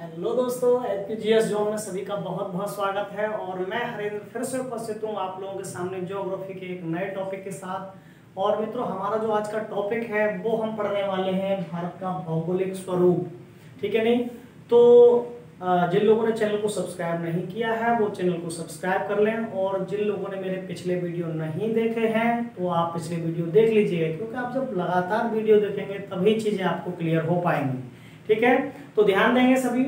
Hello दोस्तों, एलपीजीएस zone में सभी का बहुत बहुत स्वागत है। और मैं हरेंद्र फिर से उपस्थित हूँ आप लोगों के सामने ज्योग्राफी के एक नए टॉपिक के साथ। और मित्रों, हमारा जो आज का टॉपिक है वो हम पढ़ने वाले हैं भारत का भौगोलिक स्वरूप। ठीक है नहीं? तो जिन लोगों ने चैनल को सब्सक्राइब नहीं किया है वो चैनल को सब्सक्राइब कर लें, और जिन लोगों ने मेरे पिछले वीडियो नहीं देखे हैं तो आप पिछले वीडियो देख लीजिएगा, क्योंकि आप जब लगातार वीडियो देखेंगे तभी चीजें आपको क्लियर हो पाएंगी। ठीक है, तो ध्यान देंगे सभी।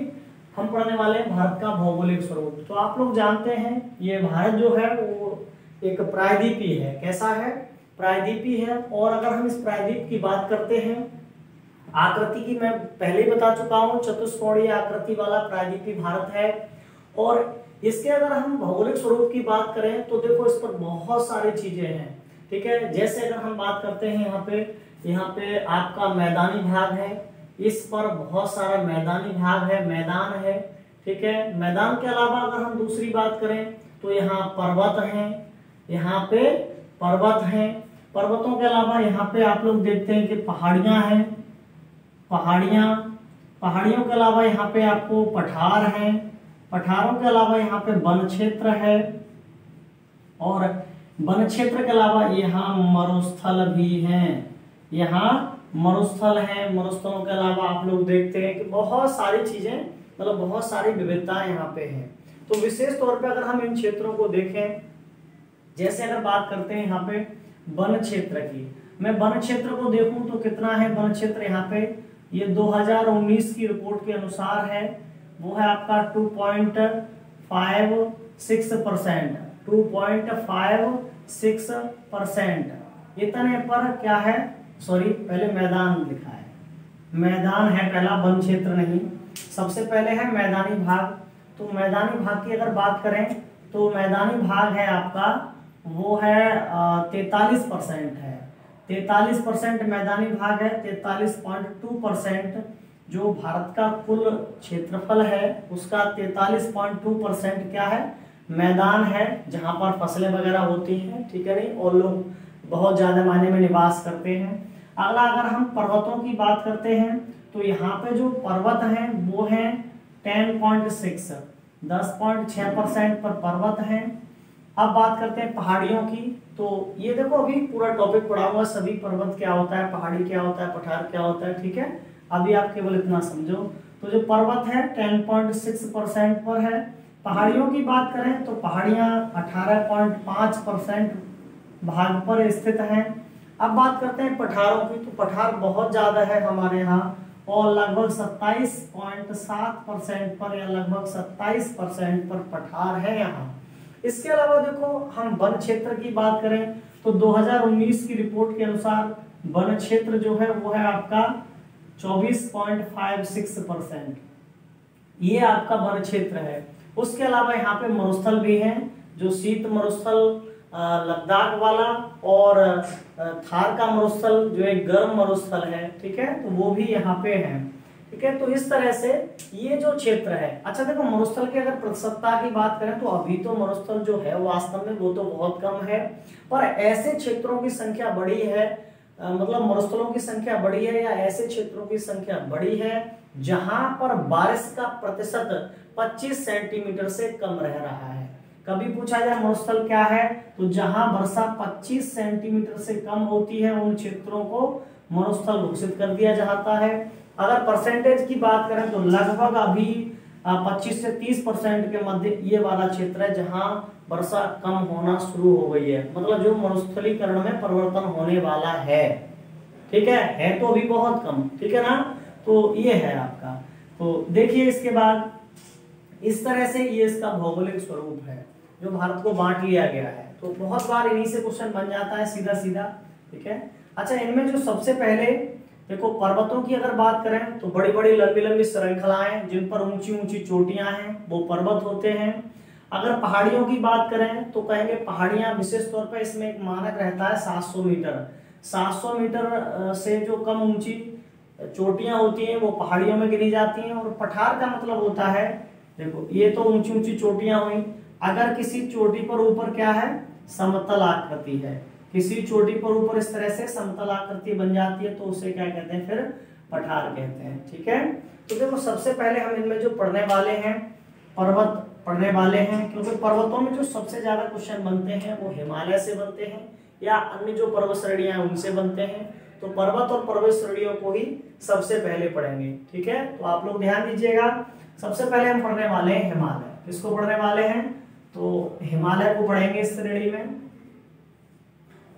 हम पढ़ने वाले हैं भारत का भौगोलिक स्वरूप। तो आप लोग जानते हैं ये भारत जो है वो एक प्रायद्वीपी है। कैसा है? प्रायद्वीपी है। और अगर हम इस प्रायद्वीप की बात करते हैं, आकृति की मैं पहले ही बता चुका हूं, चतुष्कोणीय आकृति वाला प्रायद्वीपी भारत है। और इसके अगर हम भौगोलिक स्वरूप की बात करें तो देखो इस पर बहुत सारी चीजें हैं। ठीक है, जैसे अगर हम बात करते हैं यहाँ पे आपका मैदानी भाग है, इस पर बहुत सारा मैदानी भाग है, मैदान है। ठीक है, मैदान के अलावा अगर हम दूसरी बात करें तो यहाँ पर्वत हैं, यहाँ पे पर्वत हैं। पर्वतों के अलावा यहाँ पे आप लोग देखते हैं कि पहाड़ियां हैं, पहाड़ियों के अलावा यहाँ पे आपको पठार हैं, पठारों के अलावा यहाँ पे वन क्षेत्र है, और वन क्षेत्र के अलावा यहाँ मरुस्थल भी हैं। यहाँ मरुस्थल है, मरुस्थलों के अलावा आप लोग देखते हैं कि बहुत सारी चीजें, मतलब बहुत सारी विविधताएं यहाँ पे हैं। तो विशेष तौर पे अगर हम इन क्षेत्रों को देखें, जैसे अगर बात करते हैं यहाँ पे वन क्षेत्र की, मैं वन क्षेत्र को देखूं तो कितना है वन क्षेत्र यहाँ पे, ये 2019 की रिपोर्ट के अनुसार है, वो है आपका 2.56%, 2.56%। इतने पर क्या है, सॉरी पहले मैदान लिखा है, मैदान है पहला, वन क्षेत्र नहीं। सबसे पहले है मैदानी भाग। तो मैदानी भाग की अगर बात करें तो मैदानी भाग है आपका, वो है 43% है, 43% मैदानी भाग है। 43.2% जो भारत का कुल क्षेत्रफल है उसका 43.2% क्या है, मैदान है, जहां पर फसलें वगैरह होती हैं। ठीक है नहीं? और लोग बहुत ज्यादा मायने में निवास करते हैं। अगला अगर हम पर्वतों की बात करते हैं तो यहाँ पे जो पर्वत हैं वो हैं 10.6% पर पर्वत हैं। अब बात करते हैं पहाड़ियों की। तो ये देखो अभी पूरा टॉपिक पढ़ाऊंगा, सभी पर्वत क्या होता है, पहाड़ी क्या होता है, पठार क्या होता है। ठीक है, अभी आप केवल इतना समझो। तो जो पर्वत है 10.6% पर है। पहाड़ियों की बात करें तो पहाड़ियां 18.5% भाग पर स्थित हैं। अब बात करते हैं पठारों की। तो पठार बहुत ज्यादा है हमारे यहाँ, और लगभग 27.7% पर या लगभग 27% पर पठार है यहाँ। इसके अलावा देखो हम वन क्षेत्र की बात करें तो 2019 की रिपोर्ट के अनुसार वन क्षेत्र जो है वो है आपका 24.56%। ये आपका वन क्षेत्र है। उसके अलावा यहाँ पे मरुस्थल भी हैं, जो शीत मरुस्थल लद्दाख वाला, और थार का मरुस्थल जो एक गर्म मरुस्थल है। ठीक है, तो वो भी यहाँ पे है। ठीक है, तो इस तरह से ये जो क्षेत्र है। अच्छा देखो, मरुस्थल की अगर प्रतिशतता की बात करें तो अभी तो मरुस्थल जो है वास्तव में वो तो बहुत कम है, पर ऐसे क्षेत्रों की संख्या बड़ी है, मतलब मरुस्थलों की संख्या बड़ी है या ऐसे क्षेत्रों की संख्या बड़ी है जहां पर बारिश का प्रतिशत 25 सेंटीमीटर से कम रह रहा है। कभी पूछा जाए मरुस्थल क्या है, तो जहां वर्षा 25 सेंटीमीटर से कम होती है उन क्षेत्रों को मरुस्थल घोषित कर दिया जाता है। अगर परसेंटेज की बात करें तो लगभग अभी 25 से 30% के मध्य ये वाला क्षेत्र है जहां वर्षा कम होना शुरू हो गई है, मतलब जो मरुस्थलीकरण में परिवर्तन होने वाला है। ठीक है तो अभी बहुत कम। ठीक है ना? तो ये है आपका। तो देखिए इसके बाद इस तरह से ये इसका भौगोलिक स्वरूप है जो भारत को बांट लिया गया है। तो बहुत बार इन्हीं से क्वेश्चन बन जाता है सीधा सीधा। ठीक है, अच्छा इनमें जो सबसे पहले देखो पर्वतों की अगर बात करें तो बड़ी बड़ी लंबी लंबी श्रृंखलाएं जिन पर ऊंची ऊंची चोटियां हैं वो पर्वत होते हैं। अगर पहाड़ियों की बात करें तो कहेंगे पहाड़ियां, विशेष तौर पर इसमें एक मानक रहता है 700 मीटर। 700 मीटर से जो कम ऊंची चोटियां होती हैं वो पहाड़ियों में गिनी जाती हैं। और पठार का मतलब होता है, देखो ये तो ऊंची ऊंची चोटियां हुई, अगर किसी चोटी पर ऊपर क्या है, समतल आकृति है, किसी चोटी पर ऊपर इस तरह से समतल आकृति बन जाती है तो उसे क्या कहते हैं, फिर पठार कहते हैं। ठीक है, तो देखो सबसे पहले हम इनमें जो पढ़ने वाले हैं पर्वत पढ़ने वाले हैं, क्योंकि पर्वतों में जो सबसे ज्यादा क्वेश्चन बनते हैं वो हिमालय से बनते हैं या अन्य जो पर्वत श्रेणियां हैं उनसे बनते हैं। तो पर्वत और पर्वत श्रेणियों को ही सबसे पहले पढ़ेंगे। ठीक है, तो आप लोग ध्यान दीजिएगा। सबसे पहले हम पढ़ने वाले हैं हिमालय। किसको पढ़ने वाले हैं? तो हिमालय को पढ़ेंगे इस श्रेणी में।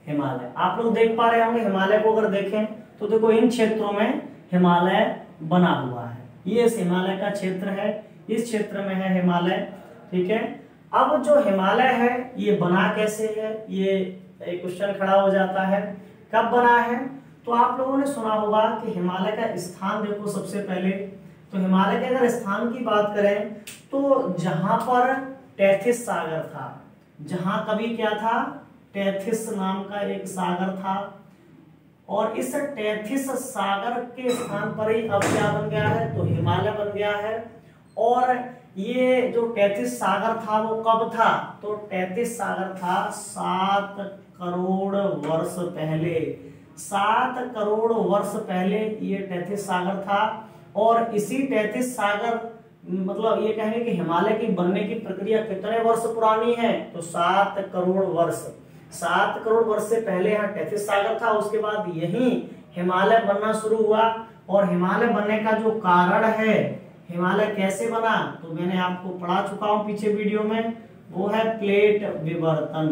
हिमालय आप लोग देख पा रहे होंगे, हिमालय को अगर देखें तो देखो इन क्षेत्रों में हिमालय बना हुआ है। ये इस हिमालय का क्षेत्र है, इस क्षेत्र में है हिमालय। ठीक है, अब जो हिमालय है ये बना कैसे है, ये एक क्वेश्चन खड़ा हो जाता है। कब बना है? तो आप लोगों ने सुना होगा कि हिमालय का स्थान देखो सबसे पहले। तो हिमालय के अगर स्थान की बात करें तो जहां पर टेथिस सागर था, जहां कभी क्या था, टेथिस नाम का एक सागर था, और इस टेथिस सागर के स्थान पर ही अब क्या बन गया है, तो हिमालय बन गया है। और ये जो टेथिस सागर था वो कब था? तो टेथिस सागर था 7 करोड़ वर्ष पहले। 7 करोड़ वर्ष पहले ये टेथिस सागर था। और इसी टेथिस सागर मतलब ये कहेंगे कि हिमालय की बनने की प्रक्रिया कितने वर्ष पुरानी है? तो 7 करोड़ वर्ष। 7 करोड़ वर्ष से पहले यहाँ टेथिस सागर था, उसके बाद यही हिमालय बनना शुरू हुआ। और हिमालय बनने का जो कारण है, हिमालय कैसे बना, तो मैंने आपको पढ़ा चुका हूं पीछे वीडियो में, वो है प्लेट विवर्तन।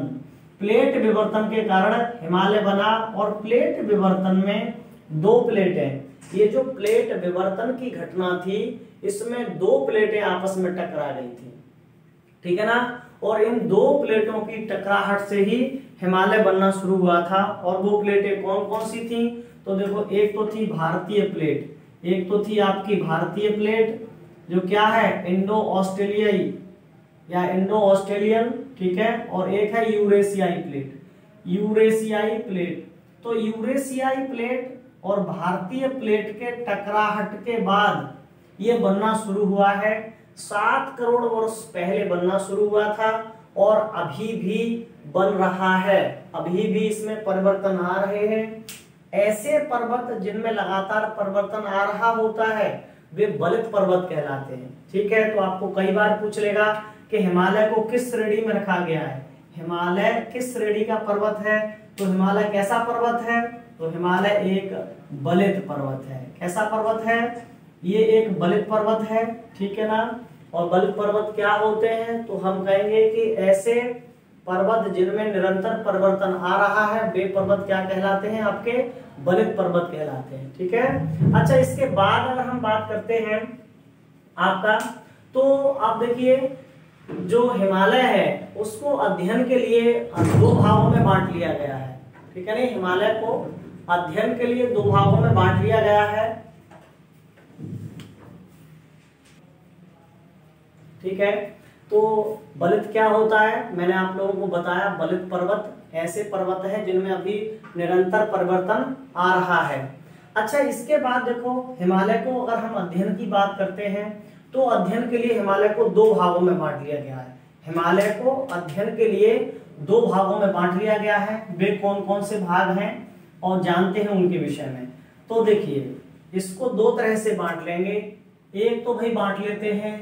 प्लेट विवर्तन के कारण हिमालय बना। और प्लेट विवर्तन में 2 प्लेटें, ये जो प्लेट विवर्तन की घटना थी इसमें 2 प्लेटें आपस में टकरा गई थी। ठीक है ना, और इन 2 प्लेटों की टकराहट से ही हिमालय बनना शुरू हुआ था। और वो प्लेटें कौन कौन सी थी? तो देखो एक तो थी भारतीय प्लेट, एक तो थी आपकी भारतीय प्लेट जो क्या है इंडो ऑस्ट्रेलियाई या इंडो ऑस्ट्रेलियन। ठीक है, और एक है यूरेशियाई प्लेट। यूरेशियाई प्लेट, तो यूरेशियाई प्लेट और भारतीय प्लेट के टकराहट के बाद ये बनना शुरू हुआ है। 7 करोड़ वर्ष पहले बनना शुरू हुआ था और अभी भी बन रहा है, अभी भी इसमें परिवर्तन आ रहे हैं। ऐसे पर्वत जिनमें लगातार परिवर्तन आ रहा होता है वे बलित पर्वत कहलाते हैं। ठीक है, तो आपको कई बार पूछ लेगा कि हिमालय को किस श्रेणी में रखा गया है, हिमालय किस श्रेणी का पर्वत है? तो हिमालय कैसा पर्वत है? तो हिमालय एक बलित पर्वत है। कैसा पर्वत है? ये एक बलित पर्वत है। ठीक है ना, और बलित पर्वत क्या होते हैं? तो हम कहेंगे कि ऐसे पर्वत जिनमें निरंतर परिवर्तन आ रहा है वे पर्वत क्या कहलाते हैं? आपके बलित पर्वत कहलाते हैं। ठीक है, अच्छा इसके बाद अगर हम बात करते हैं आपका, तो आप देखिए जो हिमालय है उसको अध्ययन के लिए 2 भागों में बांट लिया गया है। ठीक है, नहीं हिमालय को अध्ययन के लिए 2 भागों में बांट लिया गया है। ठीक है, तो बलित क्या होता है मैंने आप लोगों को बताया। बलित पर्वत ऐसे पर्वत है जिनमें अभी निरंतर परिवर्तन आ रहा है। अच्छा इसके बाद देखो हिमालय को अगर हम अध्ययन की बात करते हैं तो अध्ययन के लिए हिमालय को 2 भागों में बांट लिया गया है। हिमालय को अध्ययन के लिए 2 भागों में बांट लिया गया है। वे कौन कौन से भाग हैं और जानते हैं उनके विषय में। तो देखिए इसको 2 तरह से बांट लेंगे। एक तो भाई बांट लेते हैं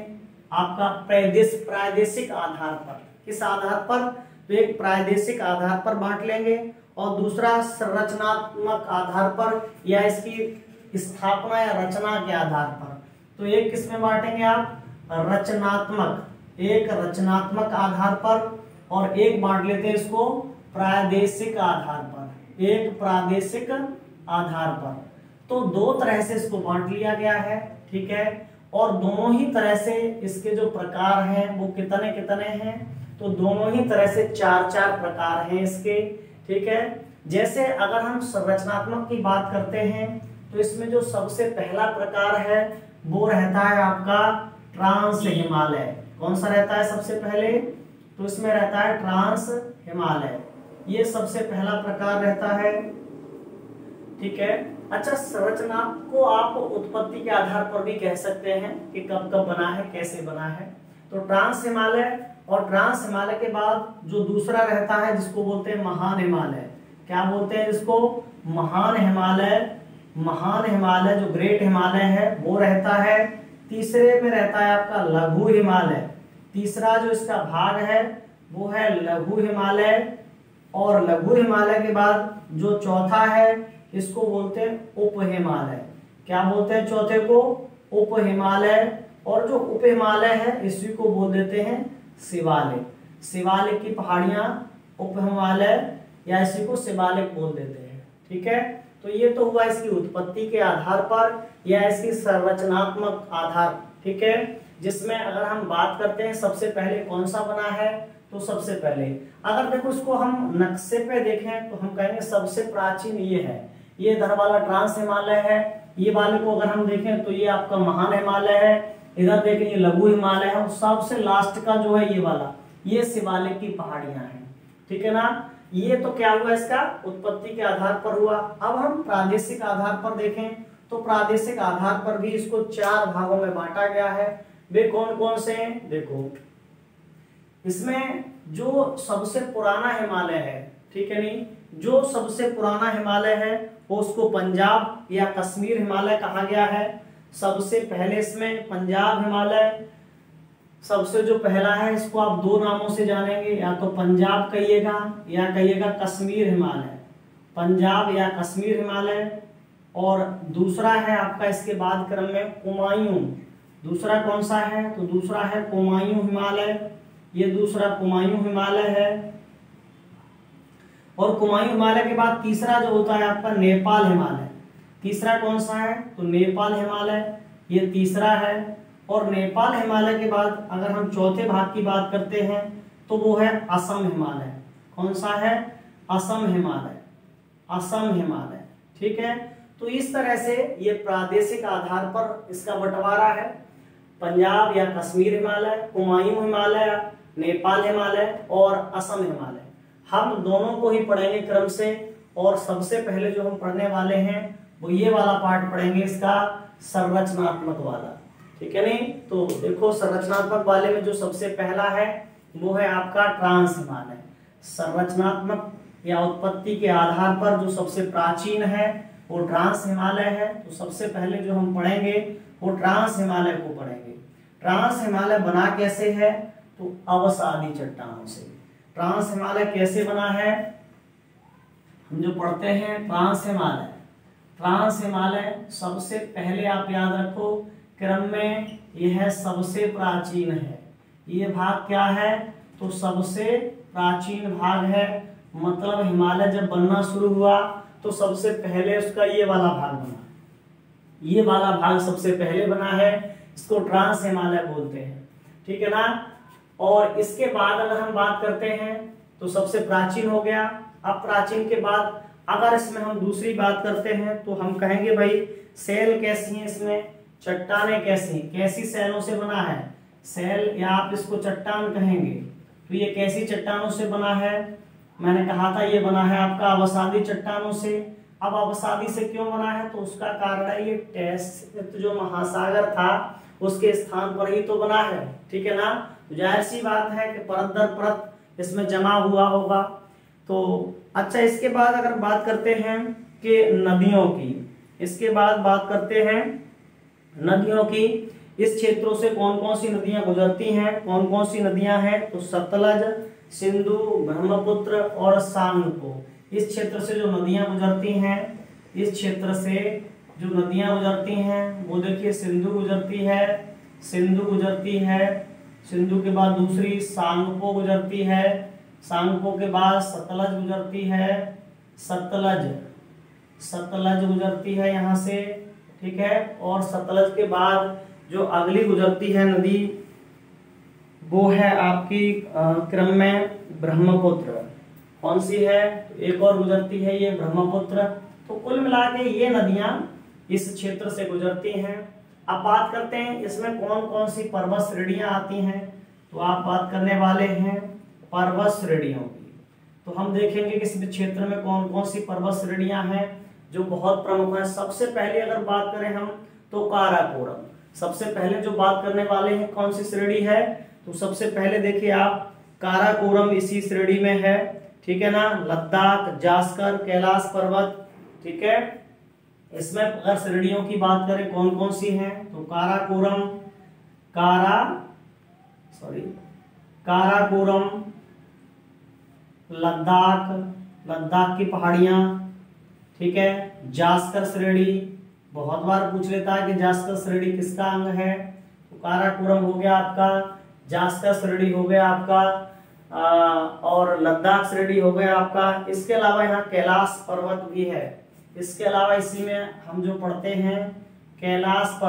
आपका प्रादेशिक आधार पर। किस आधार पर? तो एक प्रादेशिक आधार पर बांट लेंगे और दूसरा संरचनात्मक आधार पर या इसकी स्थापना या रचना के आधार पर। तो एक किस में बांटेंगे आप? रचनात्मक, एक रचनात्मक आधार पर, और एक बांट लेते हैं इसको प्रादेशिक आधार पर, एक प्रादेशिक आधार पर। तो 2 तरह से इसको बांट लिया गया है। ठीक है, और दोनों ही तरह से इसके जो प्रकार हैं वो कितने कितने हैं? तो दोनों ही तरह से 4 प्रकार हैं इसके। ठीक है, जैसे अगर हम संरचनात्मक की बात करते हैं तो इसमें जो सबसे पहला प्रकार है वो रहता है आपका ट्रांस हिमालय। कौन सा रहता है सबसे पहले? तो इसमें रहता है ट्रांस हिमालय, ये सबसे पहला प्रकार रहता है। ठीक है, अच्छा संरचना को आप उत्पत्ति के आधार पर भी कह सकते हैं कि कब कब बना है, कैसे बना है। तो ट्रांस हिमालय, और ट्रांस हिमालय के बाद जो दूसरा रहता है जिसको बोलते हैं महान हिमालय। क्या बोलते हैं इसको? महान हिमालय। महान हिमालय जो ग्रेट हिमालय है वो रहता है। तीसरे में रहता है आपका लघु हिमालय, तीसरा जो इसका भाग है वो है लघु हिमालय। और लघु हिमालय के बाद जो चौथा है इसको बोलते हैं उप हिमालय। क्या बोलते हैं चौथे को? उप हिमालय। और जो उप हिमालय है इसी को बोल देते हैं शिवालिक। शिवालिक की पहाड़ियां उप हिमालय या इसी को शिवालिक बोल देते हैं। ठीक है, तो ये तो हुआ इसकी उत्पत्ति के आधार पर या इसकी संरचनात्मक आधार। ठीक है, जिसमें अगर हम बात करते हैं सबसे पहले कौन सा बना है, तो सबसे पहले अगर देखो इसको हम नक्शे पे देखें तो हम कहेंगे सबसे प्राचीन ये है, ये इधर वाला ट्रांस हिमालय है। ये वाले को अगर हम देखें तो ये आपका महान हिमालय है, इधर देखें ये लघु हिमालय है, और सबसे लास्ट का जो है ये वाला, ये शिवालिक की पहाड़ियां हैं। ठीक है ना, ये तो क्या हुआ इसका उत्पत्ति के आधार पर हुआ। अब हम प्रादेशिक आधार पर देखें तो प्रादेशिक आधार पर भी इसको 4 भागों में बांटा गया है। वे कौन कौन से हैं? देखो, इसमें जो सबसे पुराना हिमालय है, ठीक है नहीं, जो सबसे पुराना हिमालय है वो उसको पंजाब या कश्मीर हिमालय कहा गया है। सबसे पहले इसमें पंजाब हिमालय, सबसे जो पहला है इसको आप 2 नामों से जानेंगे, या तो पंजाब कहिएगा या कहिएगा कश्मीर हिमालय, पंजाब या कश्मीर हिमालय। और दूसरा है आपका इसके बाद क्रम में कुमायूं। दूसरा कौन सा है? तो दूसरा है कुमायूं हिमालय, ये दूसरा कुमायूं हिमालय है। और कुमायूं हिमालय के बाद तीसरा जो होता है आपका नेपाल हिमालय। तीसरा कौन सा है? तो नेपाल हिमालय, ये तीसरा है। और नेपाल हिमालय के बाद अगर हम चौथे भाग की बात करते हैं तो वो है असम हिमालय। कौन सा है? असम हिमालय, असम हिमालय। ठीक है, तो इस तरह से ये प्रादेशिक आधार पर इसका बंटवारा है। पंजाब या कश्मीर हिमालय, कुमायूं हिमालय, नेपाल हिमालय और असम हिमालय। हम दोनों को ही पढ़ेंगे क्रम से। और सबसे पहले जो हम पढ़ने वाले हैं वो ये वाला पार्ट पढ़ेंगे, इसका संरचनात्मक वाला। ठीक है नहीं, तो देखो संरचनात्मक वाले में जो सबसे पहला है वो है आपका ट्रांस हिमालय। संरचनात्मक या उत्पत्ति के आधार पर जो सबसे प्राचीन है वो ट्रांस हिमालय है। तो सबसे पहले जो हम पढ़ेंगे वो ट्रांस हिमालय को पढ़ेंगे। ट्रांस हिमालय बना कैसे है? तो अवसादी चट्टानों से। ट्रांस हिमालय कैसे बना है? हम जो पढ़ते हैं ट्रांस हिमालय, ट्रांस हिमालय सबसे पहले आप याद रखो क्रम में यह सबसे प्राचीन है। ये भाग क्या है? तो सबसे प्राचीन भाग है। मतलब हिमालय जब बनना शुरू हुआ तो सबसे पहले उसका ये वाला भाग बना, ये वाला भाग सबसे पहले बना है, इसको ट्रांस हिमालय बोलते हैं। ठीक है ना। और इसके बाद अगर हम बात करते हैं तो सबसे प्राचीन हो गया। अब प्राचीन के बाद अगर इसमें हम दूसरी बात करते हैं तो हम कहेंगे भाई सेल कैसी है, इसमें चट्टानें कैसी, कैसी सेलों से बना है? सेल या आप इसको चट्टान कहेंगे। तो ये कैसी चट्टानों से बना है? मैंने कहा था ये बना है आपका अवसादी चट्टानों से। अब अवसादी से क्यों बना है? तो उसका कारण है ये टेस्ट जो महासागर था उसके स्थान पर ही तो बना है। ठीक है ना। तो जाहिर सी बात है कि परत दर परत इसमें जमा हुआ होगा। तो अच्छा, इसके बाद अगर बात करते हैं कि नदियों की, इसके बाद बात करते हैं नदियों की। इस क्षेत्रों से कौन कौन सी नदियां गुजरती हैं? कौन कौन सी नदियां हैं? तो सतलज, सिंधु, ब्रह्मपुत्र और सांगपो। इस क्षेत्र से जो नदियां गुजरती हैं, इस क्षेत्र से जो नदियां गुजरती हैं वो देखिए सिंधु गुजरती है, सिंधु गुजरती है, सिंधु के बाद दूसरी सांगपो गुजरती है, सांगपो के बाद सतलज गुजरती है, सतलज, सतलज गुजरती है यहाँ से। ठीक है। और सतलज के बाद जो अगली गुजरती है नदी वो है आपकी क्रम में ब्रह्मपुत्र। कौन सी है? तो एक और गुजरती है ये ब्रह्मपुत्र। तो कुल मिला के ये नदियां इस क्षेत्र से गुजरती हैं। अब बात करते हैं इसमें कौन कौन सी पर्वत श्रेणियां आती हैं। तो आप बात करने वाले हैं पर्वत श्रेणियों की। तो हम देखेंगे कि इस क्षेत्र में कौन कौन सी पर्वत श्रेणियां हैं जो बहुत प्रमुख है। सबसे पहले अगर बात करें हम तो काराकोरम। सबसे पहले जो बात करने वाले हैं कौन सी श्रेणी है? तो सबसे पहले देखिए आप काराकोरम इसी श्रेणी में है। ठीक है ना। लद्दाख, जास्कर, कैलाश पर्वत। ठीक है। इसमें अगर श्रेणियों की बात करें कौन कौन सी हैं, तो काराकोरम, लद्दाख, लद्दाख की पहाड़ियां, ठीक है, जास्कर श्रेणी, बहुत बार पूछ लेता है कि जास्कर श्रेणी किसका अंग है, तो काराकोरम हो गया आपका, जास्कर श्रेणी हो गया आपका, और लद्दाख श्रेणी हो गया आपका। इसके अलावा यहाँ कैलाश पर्वत भी है। इसके अलावा इसी में हम जो पढ़ते हैं कैलाश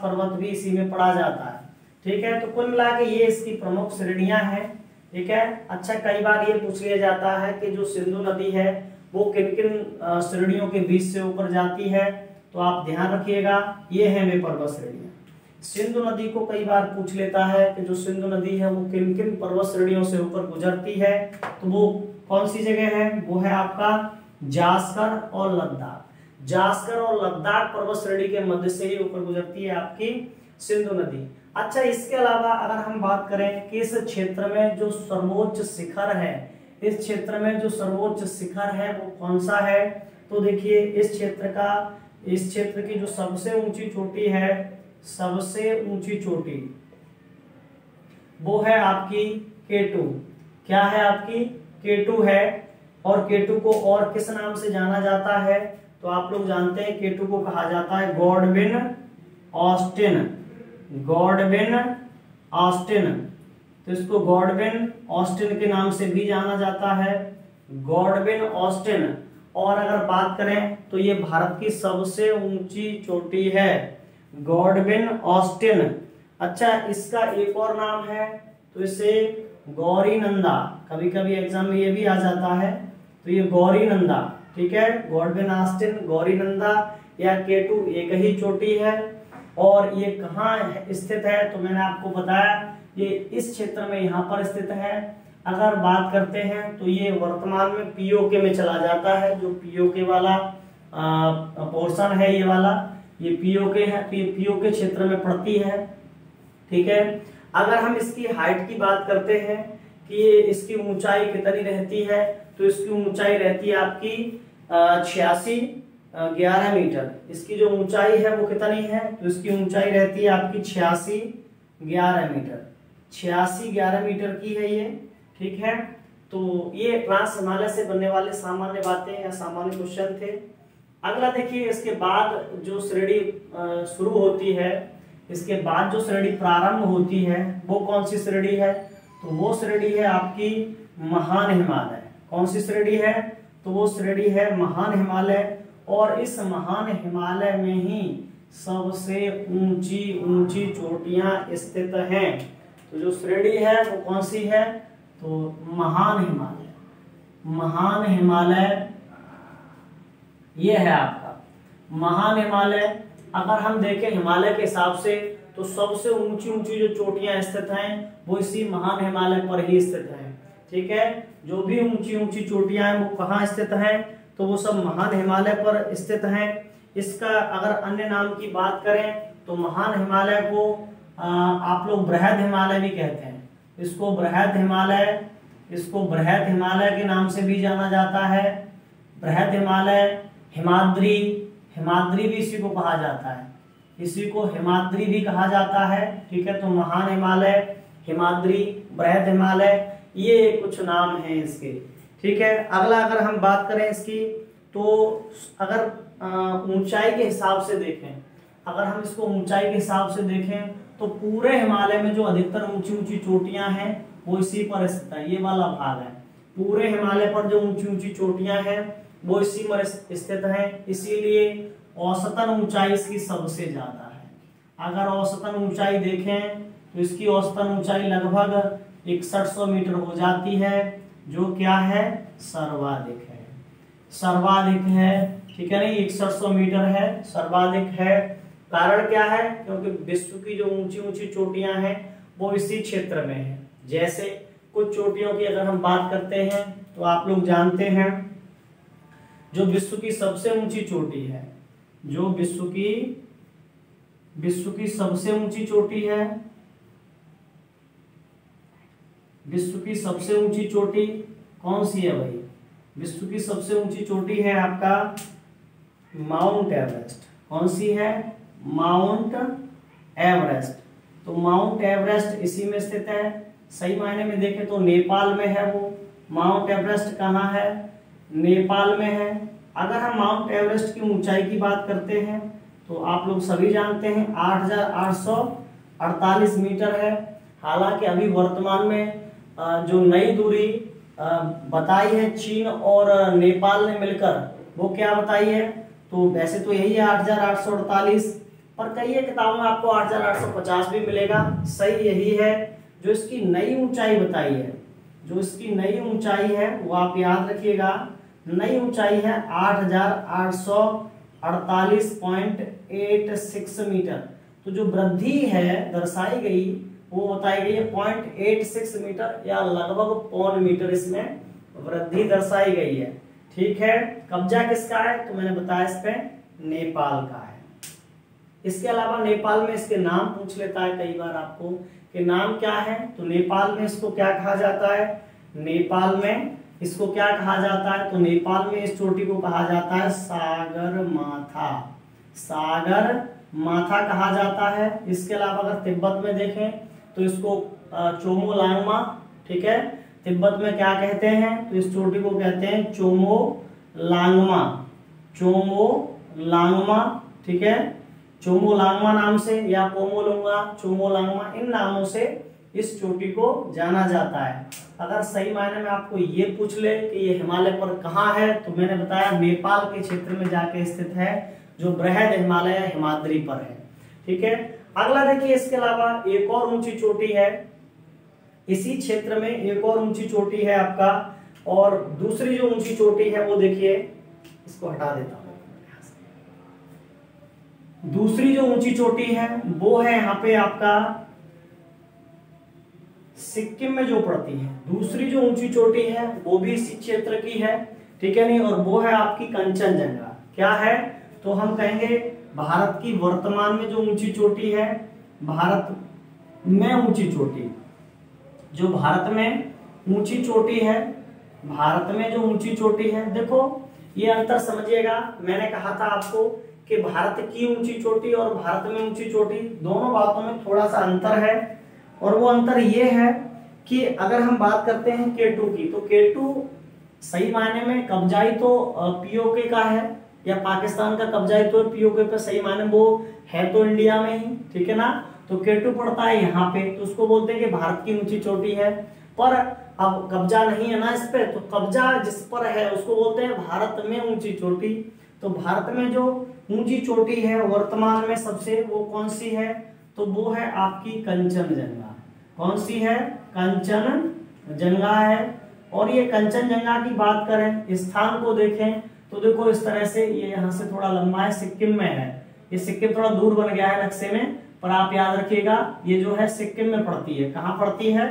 पर्वत भी इसी में पढ़ा जाता है, ठीक है। तो कुल मिला के ये इसकी प्रमुख श्रेणियां हैं, ठीक है। अच्छा, कई बार ये पूछ लिया जाता है कि जो सिंधु नदी है वो किन किन श्रेणियों के बीच से होकर जाती है, तो आप ध्यान रखिएगा, ये है वे पर्वत श्रेणियां। सिंधु नदी को कई बार पूछ लेता है कि जो सिंधु नदी है वो किन किन पर्वत श्रेणियों से होकर गुजरती है, तो वो कौन सी जगह है, वो है आपका जास्कर और लद्दाख। जास्कर और लद्दाख पर्वत श्रेणी के मध्य से ही होकर गुजरती है आपकी सिंधु नदी। अच्छा, इसके अलावा अगर हम बात करें कि इस क्षेत्र में जो सर्वोच्च शिखर है, इस क्षेत्र में जो सर्वोच्च शिखर है वो कौन सा है, तो देखिए इस क्षेत्र की जो सबसे ऊंची चोटी है, सबसे ऊंची चोटी वो है आपकी K2। क्या है आपकी K2 है। और K2 को और किस नाम से जाना जाता है, तो आप लोग जानते हैं K2 को कहा जाता है गॉडविन ऑस्टिन। तो इसको गॉडविन ऑस्टिन के नाम से भी जाना जाता है, गॉडविन ऑस्टिन। और अगर बात करें तो ये भारत की सबसे ऊंची चोटी है, गॉडविन ऑस्टिन। अच्छा, इसका एक और नाम है, तो इसे गौरीनंदा, कभी कभी एग्जाम में ये भी आ जाता है, तो ये गौरीनंदा, ठीक है, गॉडविन ऑस्टिन, गौरीनंदा या K2 एक ही चोटी है। और ये कहाँ स्थित है, तो मैंने आपको बताया ये इस क्षेत्र में यहाँ पर स्थित है। अगर बात करते हैं तो ये वर्तमान में POK में चला जाता है, जो POK वाला पोर्शन है, ये वाला ये POK है, POK क्षेत्र में पड़ती है, ठीक है। अगर हम इसकी हाइट की बात करते हैं कि इसकी ऊंचाई कितनी रहती है, तो इसकी ऊंचाई रहती है आपकी 86-11 मीटर। इसकी जो ऊंचाई है वो कितनी है, तो इसकी ऊंचाई रहती है आपकी 86-11 मीटर, 86-11 मीटर की है ये, ठीक है। तो ये ट्रांस हिमालय से बनने वाले सामान्य बातें या सामान्य क्वेश्चन थे। अगला देखिए, इसके बाद जो श्रेणी शुरू होती है, इसके बाद जो श्रेणी प्रारंभ होती है वो कौन सी श्रेणी है, तो वो श्रेणी है आपकी महान हिमालय। कौन सी श्रेणी है, तो वो श्रेणी है महान हिमालय। और इस महान हिमालय में ही सबसे ऊंची ऊंची चोटियां स्थित हैं। तो जो श्रेणी है वो कौन सी है, तो महान हिमालय। महान हिमालय ये है आपका महान हिमालय। अगर हम देखें हिमालय के हिसाब से तो सबसे ऊंची ऊंची जो चोटियां स्थित हैं वो इसी महान हिमालय पर ही स्थित हैं, ठीक है। जो भी ऊंची ऊंची चोटियां हैं वो कहाँ स्थित हैं, तो वो सब महान हिमालय पर स्थित हैं। इसका अगर अन्य नाम की बात करें तो महान हिमालय को आप लोग बृहद हिमालय भी कहते हैं। इसको बृहद हिमालय के नाम से भी जाना जाता है। बृहद हिमालय, हिमाद्री भी इसी को कहा जाता है, इसी को हिमाद्री भी कहा जाता है, ठीक है। तो महान हिमालय, हिमाद्री, बृहद हिमालय, ये कुछ नाम हैं इसके, ठीक है। अगला अगर हम बात करें इसकी, तो अगर ऊंचाई के हिसाब से देखें, अगर हम इसको ऊंचाई के हिसाब से देखें तो पूरे हिमालय में जो अधिकतर ऊंची ऊंची चोटियां हैं वो इसी पर स्थित है, ये वाला भाग है। पूरे हिमालय पर जो ऊंची ऊंची चोटियां हैं वो इसी पर स्थित है, इसीलिए औसतन ऊंचाई इसकी सबसे ज्यादा है। अगर औसतन ऊंचाई देखें तो इसकी औसतन ऊंचाई लगभग 6100 मीटर हो जाती है, जो क्या है, सर्वाधिक है, ठीक है नहीं, 6100 मीटर है, सर्वाधिक है। कारण क्या है, क्योंकि विश्व की जो ऊंची ऊंची चोटियां हैं वो इसी क्षेत्र में है। जैसे कुछ चोटियों की अगर हम बात करते हैं तो आप लोग जानते हैं जो विश्व की सबसे ऊंची चोटी है, जो विश्व की सबसे ऊंची चोटी है, विश्व की सबसे ऊंची चोटी कौन सी है भाई, विश्व की सबसे ऊंची चोटी है आपका माउंट एवरेस्ट। कौन सी है? Mount Everest. तो माउंट एवरेस्ट इसी में स्थित है। सही मायने में देखें तो नेपाल में है वो। माउंट एवरेस्ट कहाँ है? नेपाल में है। अगर हम माउंट एवरेस्ट की ऊंचाई की बात करते हैं तो आप लोग सभी जानते हैं 8,848 मीटर है। हालांकि अभी वर्तमान में जो नई दूरी बताई है चीन और नेपाल ने मिलकर, वो क्या बताई है? तो वैसे तो यही है 8,848, पर कई किताबों में आपको 8,850 भी मिलेगा। सही यही है। जो इसकी नई ऊंचाई बताई है, जो इसकी नई ऊंचाई है वो आप याद रखिएगा, नई ऊंचाई है 8,848.86 मीटर। तो जो वृद्धि है दर्शाई गई वो बताई गई है 0.86 मीटर या लगभग पौन मीटर इसमें वृद्धि दर्शाई गई है। ठीक है। कब्जा किसका है? तो मैंने बताया इस पे नेपाल का है। इसके अलावा नेपाल में इसके नाम पूछ लेता है कई बार आपको कि नाम क्या है। तो नेपाल में इसको क्या कहा जाता है? नेपाल में इसको क्या कहा जाता है? तो नेपाल में इस चोटी को कहा जाता है सागरमाथा। सागरमाथा कहा जाता है। इसके अलावा अगर तिब्बत में देखें तो इसको चोमोलांगमा। ठीक है। तिब्बत में क्या कहते हैं? तो इस चोटी को कहते हैं चोमोलांगमा। चोमोलांगमा। ठीक है। चोमोलांगमा नाम से या पोमोलुंगा, चोमोलांगमा, इन नामों से इस चोटी को जाना जाता है। अगर सही मायने में आपको ये पूछ ले कि ये हिमालय पर कहाँ है, तो मैंने बताया नेपाल के क्षेत्र में जाके स्थित है, जो बृहद हिमालय हिमाद्री पर है। ठीक है। अगला देखिए, इसके अलावा एक और ऊंची चोटी है इसी क्षेत्र में, एक और ऊंची चोटी है आपका। और दूसरी जो ऊंची चोटी है वो देखिए, इसको हटा देता हूं। दूसरी जो ऊंची चोटी है वो है यहाँ पे आपका सिक्किम में जो पड़ती है। दूसरी जो ऊंची चोटी है वो भी इसी क्षेत्र की है। ठीक है नहीं, और वो है आपकी कंचनजंगा। क्या है? तो हम कहेंगे भारत की वर्तमान में जो ऊंची चोटी है, भारत में ऊंची चोटी, जो भारत में ऊंची चोटी है, भारत में जो ऊंची चोटी है, देखो ये अंतर समझिएगा। मैंने कहा था आपको कि भारत की ऊंची चोटी और भारत में ऊंची चोटी, दोनों बातों में थोड़ा सा अंतर है। और वो अंतर ये है कि अगर हम बात करते हैं K2 की, तो K2 सही मायने में कब्जाई तो पीओके का है, या पाकिस्तान का कब्जाई तो पीओके पे, सही मायने वो है तो इंडिया में ही। ठीक है ना। तो K2 पड़ता है यहाँ पे, तो उसको बोलते हैं कि भारत की ऊंची चोटी है। पर अब कब्जा नहीं है ना इस पे, तो कब्जा जिस पर है उसको बोलते हैं भारत में ऊंची चोटी। तो भारत में जो ऊंची चोटी है वर्तमान में सबसे, वो कौन सी है? तो वो है आपकी कंचनजंगा। कौन सी है? कंचनजंगा है। और ये कंचनजंगा की बात करें, स्थान को देखें तो देखो इस तरह से, ये यहाँ से थोड़ा लंबा है, सिक्किम में है। ये सिक्किम थोड़ा दूर बन गया है नक्शे में, पर आप याद रखिएगा ये जो है सिक्किम में पड़ती है। कहाँ पड़ती है?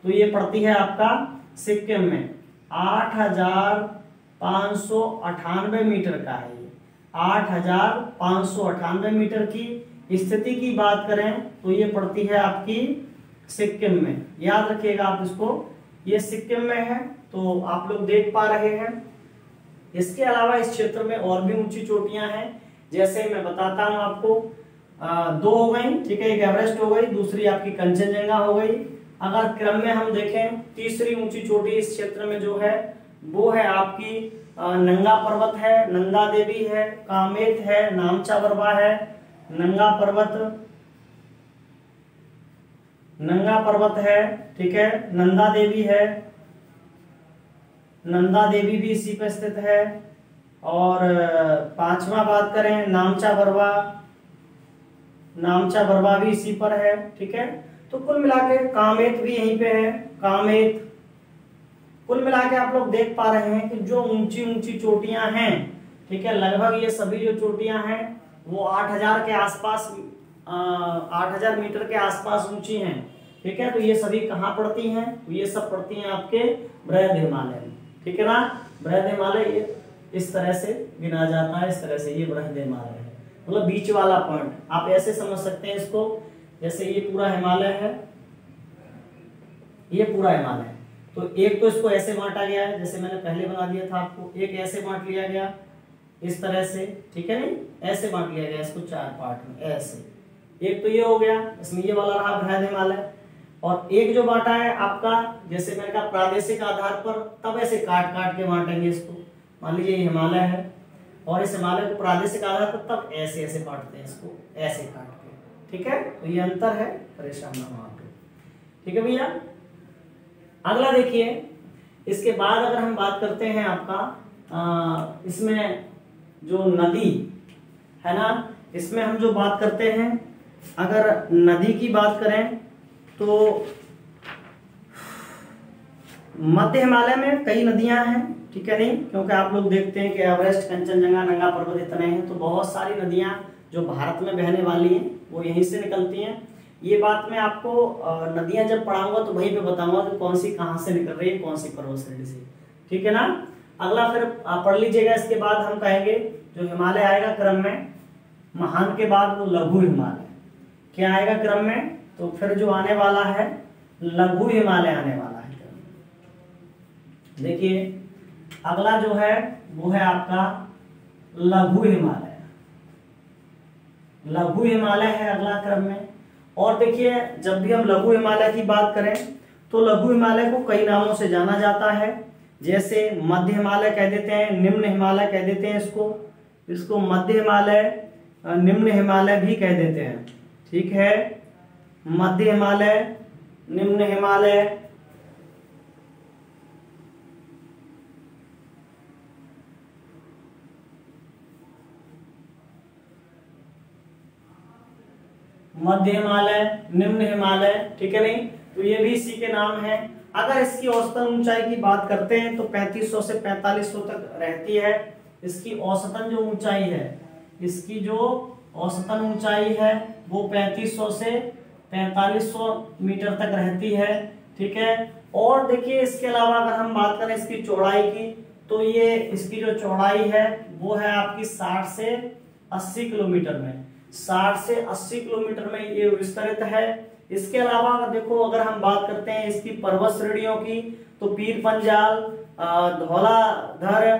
तो ये पड़ती है आपका सिक्किम में। 8,598 मीटर का है ये। 8,598 मीटर की स्थिति की बात करें तो ये पड़ती है आपकी सिक्किम में। याद रखिएगा आप इसको, ये सिक्किम में है। तो आप लोग देख पा रहे हैं। इसके अलावा इस क्षेत्र में और भी ऊंची चोटियां हैं, जैसे मैं बताता हूं आपको। दो हो गई। ठीक है। एक एवरेस्ट हो गई, दूसरी आपकी कंचनजंगा हो गई। अगर क्रम में हम देखें, तीसरी ऊंची चोटी इस क्षेत्र में जो है वो है आपकी नंगा पर्वत है, नंदा देवी है, कामेत है, नामचा बरवा है। नंगा पर्वत है। ठीक है। नंदा देवी है, नंदा देवी भी इसी पे स्थित है। और पांचवा बात करें नामचा बरवा भी इसी पर है। ठीक है। तो कुल मिला के कामेत भी यहीं पे है, कामेत। कुल मिला के आप लोग देख पा रहे हैं कि जो ऊंची ऊंची चोटियां हैं, ठीक है, लगभग ये सभी जो चोटियां हैं वो 8,000 के आसपास, 8,000 मीटर के आसपास ऊंची हैं। ठीक है। तो ये सभी कहाँ पड़ती हैं? तो ये सब पड़ती हैं आपके बृहद हिमालय में। ठीक है ना। बृहद हिमालय इस तरह से गिना जाता है, इस तरह से ये बृहद हिमालय है, मतलब बीच वाला पॉइंट। आप ऐसे समझ सकते हैं इसको, जैसे ये पूरा हिमालय है, ये पूरा हिमालय है। तो एक तो इसको ऐसे बांटा गया है, जैसे मैंने पहले बना दिया था आपको, एक ऐसे बांट लिया गया, इस तरह से, ठीक है नहीं, ऐसे बांट लिया गया इसको 4 पार्ट में ऐसे। एक तो ये हो गया, इसमें ये वाला रहा बृहद हिमालय, और एक जो बांटा है आपका, जैसे मैंने कहा प्रादेशिक आधार पर, तब ऐसे काट काट के बांटेंगे इसको। मान लीजिए हिमालय है और इस हिमालय को प्रादेशिक आधार पर तब ऐसे ऐसे बांटते हैं इसको, ऐसे काट के, ठीक है। तो ये अंतर है, परेशान ना हो आप लोग, ठीक है भैया। अगला देखिए, इसके बाद अगर हम बात करते हैं आपका इसमें जो नदी है ना, इसमें हम जो बात करते हैं, अगर नदी की बात करें तो मध्य हिमालय में कई नदियां हैं, ठीक है नहीं, क्योंकि आप लोग देखते हैं कि एवरेस्ट, कंचनजंगा, नंगा पर्वत इतने हैं, तो बहुत सारी नदियां जो भारत में बहने वाली हैं वो यहीं से निकलती हैं। ये बात मैं आपको नदियां जब पढ़ाऊंगा तो वहीं पे बताऊंगा कि कौन सी कहां से निकल रही है, कौन सी पर्वत श्रेणी से, ठीक है ना। अगला फिर आप पढ़ लीजिएगा, इसके बाद हम कहेंगे जो हिमालय आएगा क्रम में, महान के बाद वो लघु हिमालय, क्या आएगा क्रम में, तो फिर जो आने वाला है लघु हिमालय आने वाला है। देखिए अगला जो है वो है आपका लघु हिमालय, लघु हिमालय है अगला क्रम में। और देखिए जब भी हम लघु हिमालय की बात करें तो लघु हिमालय को कई नामों से जाना जाता है, जैसे मध्य हिमालय कह देते हैं, निम्न हिमालय कह देते हैं इसको मध्य हिमालय, निम्न हिमालय भी कह देते हैं, ठीक है। मध्य हिमालय, निम्न हिमालय, मध्य हिमालय, निम्न हिमालय, ठीक है नहीं, तो ये भी इसी के नाम है। अगर इसकी औसतन ऊंचाई की बात करते हैं तो 3500 से 4500 तक रहती है। इसकी औसतन जो ऊंचाई है, इसकी जो औसतन ऊंचाई है वो 3500 से 4500 मीटर तक रहती है, ठीक है। और देखिए इसके अलावा अगर हम बात करें इसकी चौड़ाई की, तो ये इसकी जो चौड़ाई है वो है आपकी 60 से 80 किलोमीटर में, 60 से 80 किलोमीटर में ये विस्तरित है। इसके अलावा देखो अगर हम बात करते हैं इसकी पर्वत श्रेणियों की, तो पीर पंजाल, धौलाधर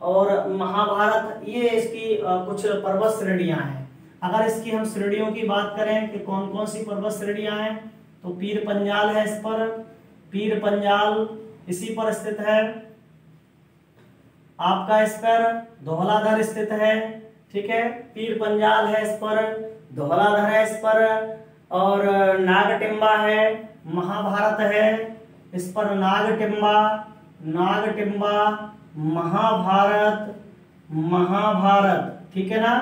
और महाभारत, ये इसकी कुछ पर्वत श्रेणियां हैं। अगर इसकी हम श्रेणियों की बात करें कि कौन कौन सी पर्वत श्रेणियां हैं, तो पीर पंजाल है, इस पर पीर पंजाल इसी पर स्थित है आपका, इस पर धौलाधर स्थित है, ठीक है। पीर पंजाल है इस पर, धौलाधर है इस पर, और नागटिंबा है, महाभारत है इस पर, नागटिंबा, महाभारत, ठीक है ना।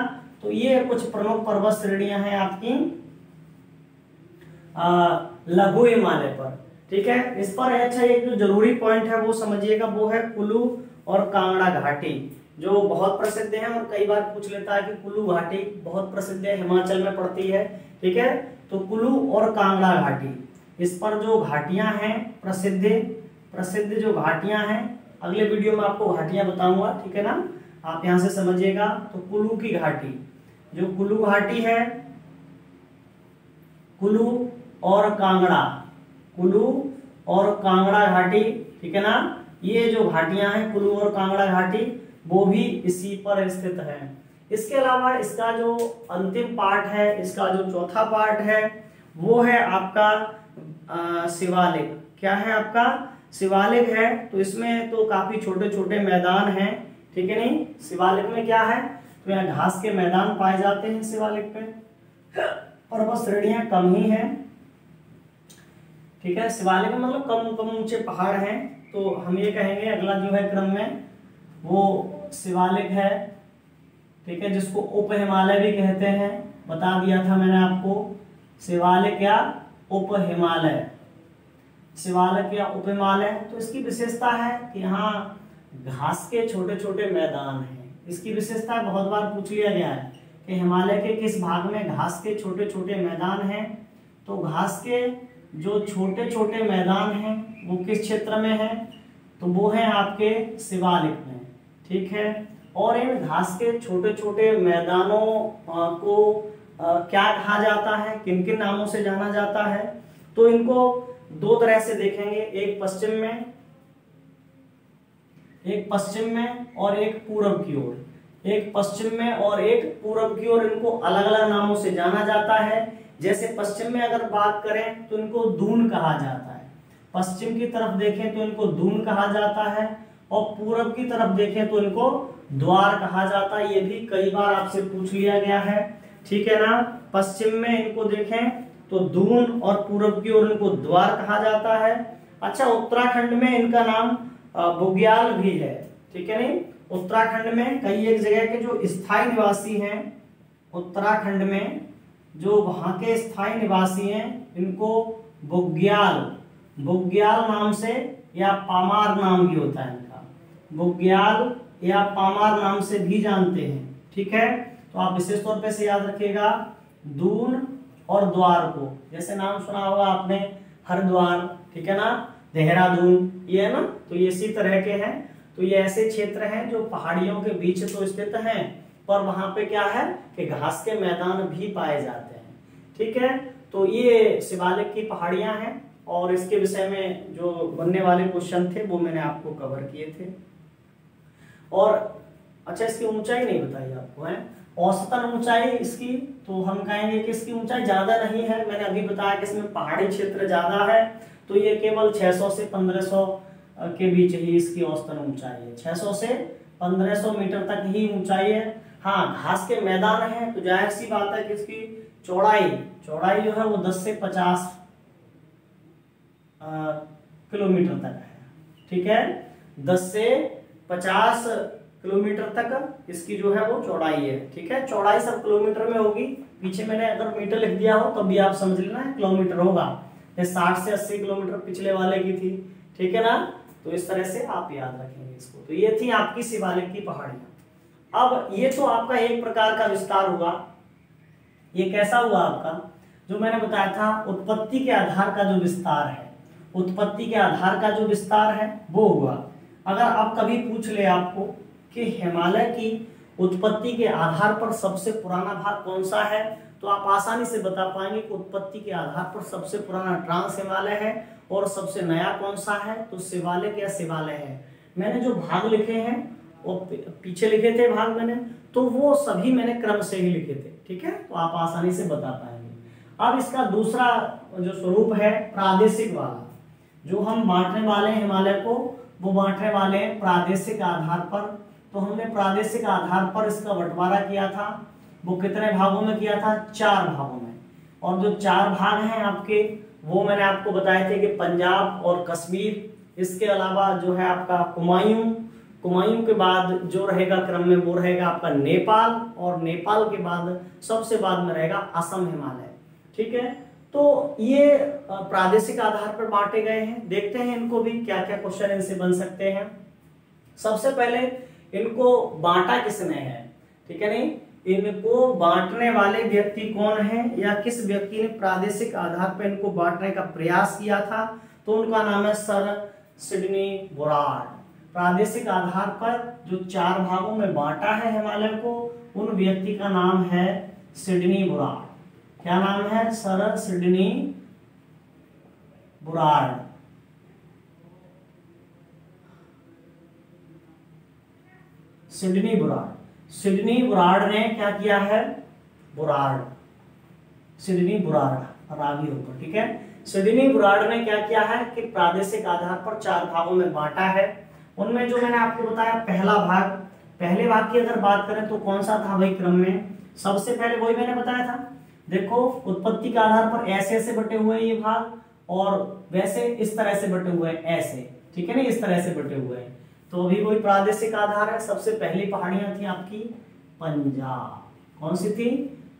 तो ये कुछ प्रमुख पर्वत श्रेणियां हैं आपकी लघु हिमालय पर, ठीक है। इस पर अच्छा एक जो जरूरी पॉइंट है वो समझिएगा, वो है कुल्लू और कांगड़ा घाटी, जो बहुत प्रसिद्ध है और कई बार पूछ लेता है कि कुल्लू घाटी बहुत प्रसिद्ध है, हिमाचल में पड़ती है, ठीक है। तो कुल्लू और कांगड़ा घाटी, इस पर जो घाटियां हैं प्रसिद्ध जो घाटियां हैं, अगले वीडियो में आपको घाटियां बताऊंगा, ठीक है ना, आप यहां से समझिएगा। तो कुल्लू की घाटी, जो कुल्लू घाटी है, कुल्लू और कांगड़ा घाटी, ठीक है ना, ये जो घाटियां हैं कुल्लू और कांगड़ा घाटी वो भी इसी पर स्थित है। इसके अलावा इसका जो अंतिम पार्ट है, इसका जो चौथा पार्ट है वो है आपका शिवालिक। क्या है आपका? शिवालिक है। तो इसमें तो काफी छोटे छोटे मैदान हैं, ठीक है नहीं। शिवालिक में क्या है, तो यहाँ घास के मैदान पाए जाते हैं शिवालिक पे, पर्वत श्रेणियां कम ही हैं, ठीक है। शिवालिक में मतलब कम कम ऊंचे पहाड़ हैं, तो हम ये कहेंगे अगला जो है क्रम में वो शिवालिक है, ठीक है, जिसको उप हिमालय भी कहते हैं, बता दिया था मैंने आपको। शिवालिक या उप हिमालय, शिवालिक या उप हिमालय। तो इसकी विशेषता है कि यहाँ घास के छोटे छोटे मैदान हैं। इसकी विशेषता बहुत बार पूछ लिया गया है कि हिमालय के किस भाग में घास के छोटे छोटे मैदान हैं। तो घास के जो छोटे छोटे मैदान हैं वो किस क्षेत्र में है, तो वो है आपके शिवालिक में, ठीक है। और इन घास के छोटे छोटे मैदानों को क्या कहा जाता है, किन किन नामों से जाना जाता है, तो इनको दो तरह से देखेंगे, एक पश्चिम में और एक पूर्व की ओर। एक पश्चिम में और एक पूरब की ओर, इनको अलग अलग नामों से जाना जाता है। जैसे पश्चिम में अगर बात करें तो इनको दून कहा जाता है, पश्चिम की तरफ देखें तो इनको दून कहा जाता है, और पूरब की तरफ देखें तो इनको द्वार कहा जाता है। ये भी कई बार आपसे पूछ लिया गया है, ठीक है ना। पश्चिम में इनको देखें तो दून और पूरब की ओर इनको द्वार कहा जाता है। अच्छा, उत्तराखंड में इनका नाम बुग्याल भी है, ठीक है नहीं। उत्तराखंड में कई एक जगह के जो स्थायी निवासी हैं, उत्तराखंड में जो वहां के स्थायी निवासी हैं, इनको बुग्याल, बुग्याल नाम से या पामार नाम भी होता है इनका, बुग्याल या पामार नाम से भी जानते हैं, ठीक है। तो आप विशेष तौर पे से याद रखिएगा दून और द्वार को। जैसे नाम सुना होगा आपने हरिद्वार, ठीक है ना, देहरादून, ये है ना, तो ये इसी तरह के हैं। तो ये ऐसे क्षेत्र हैं जो पहाड़ियों के बीच तो स्थित हैं, पर वहां पे क्या है कि घास के मैदान भी पाए जाते हैं, ठीक है। तो ये शिवालिक की पहाड़ियां हैं, और इसके विषय में जो बनने वाले क्वेश्चन थे वो मैंने आपको कवर किए थे। और अच्छा, इसकी ऊंचाई नहीं बताई आपको है, औसतन ऊंचाई इसकी, तो हम कहेंगे कि इसकी ऊंचाई ज्यादा नहीं है। मैंने अभी बताया कि इसमें पहाड़ी क्षेत्र ज्यादा है, तो ये केवल 600 से 1500 के बीच ही इसकी औसतन ऊंचाई है। 600 से 1500 मीटर तक ही ऊंचाई है। हाँ, घास के मैदान है, तो जाहिर सी बात है कि इसकी चौड़ाई जो है वो 10 से 50 किलोमीटर तक है, ठीक है। 10 से 50 किलोमीटर तक इसकी जो है वो चौड़ाई है, ठीक है। चौड़ाई सब किलोमीटर में होगी, पीछे मैंने अगर मीटर लिख दिया हो तो भी आप समझ लेना है किलोमीटर होगा। 60 से 80 किलोमीटर पिछले वाले की थी, ठीक है ना। तो इस तरह से आप याद रखेंगे इसको। तो ये थी आपकी शिवालिक की पहाड़ियां। अब ये तो आपका एक प्रकार का विस्तार हुआ। ये कैसा हुआ आपका, जो मैंने बताया था उत्पत्ति के आधार का जो विस्तार है, उत्पत्ति के आधार का जो विस्तार है वो हुआ। अगर आप कभी पूछ ले आपको कि हिमालय की उत्पत्ति के आधार पर सबसे पुराना भाग कौन सा है, तो आप आसानी से बता पाएंगे कि उत्पत्ति के आधार पर सबसे पुराना ट्रांस हिमालय है, और सबसे नया कौन सा है तो शिवालिक या शिवालय है। मैंने जो भाग लिखे हैं वो पीछे लिखे थे भाग मैंने, तो वो सभी मैंने क्रम से ही लिखे थे, ठीक है। तो आप आसानी से बता पाएंगे। अब इसका दूसरा जो स्वरूप है प्रादेशिक वाला, जो हम बांटने वाले हैं हिमालय को, वो बांटने वाले हैं प्रादेशिक आधार पर। तो हमने प्रादेशिक आधार पर इसका बंटवारा किया था, वो कितने भागों में किया था, 4 भागों में। और जो 4 भाग हैं आपके, वो मैंने आपको बताए थे कि पंजाब और कश्मीर, इसके अलावा जो है आपका कुमायूं के बाद जो रहेगा क्रम में वो रहेगा आपका नेपाल, और नेपाल के बाद सबसे बाद में रहेगा असम हिमालय, ठीक है। तो ये प्रादेशिक आधार पर बांटे गए हैं। देखते हैं इनको भी क्या क्या क्वेश्चन इनसे बन सकते हैं। सबसे पहले इनको बांटा किसने है, ठीक है नहीं, इनको बांटने वाले व्यक्ति कौन है, या किस व्यक्ति ने प्रादेशिक आधार पर इनको बांटने का प्रयास किया था, तो उनका नाम है सर सिडनी बुराड। प्रादेशिक आधार पर जो 4 भागों में बांटा है हिमालय को, उन व्यक्ति का नाम है सिडनी बुराड। क्या नाम है, sir Sydney Burrard. Sydney Burrard ने क्या किया है, सिडनी बुराड रावी ऊपर, ठीक है। सिडनी बुराड ने क्या किया है कि प्रादेशिक आधार पर 4 भागों में बांटा है। उनमें जो मैंने आपको बताया पहला भाग, पहले भाग की अगर बात करें तो कौन सा था भाई क्रम में, सबसे पहले वही मैंने बताया था। देखो उत्पत्ति के आधार पर ऐसे ऐसे बटे हुए हैं ये भाग, और वैसे इस तरह से बटे हुए हैं ऐसे, ठीक है ना, इस तरह से बटे हुए हैं। तो अभी कोई प्रादेशिक आधार है। सबसे पहली पहाड़ियां थी आपकी पंजाब, कौन सी थी,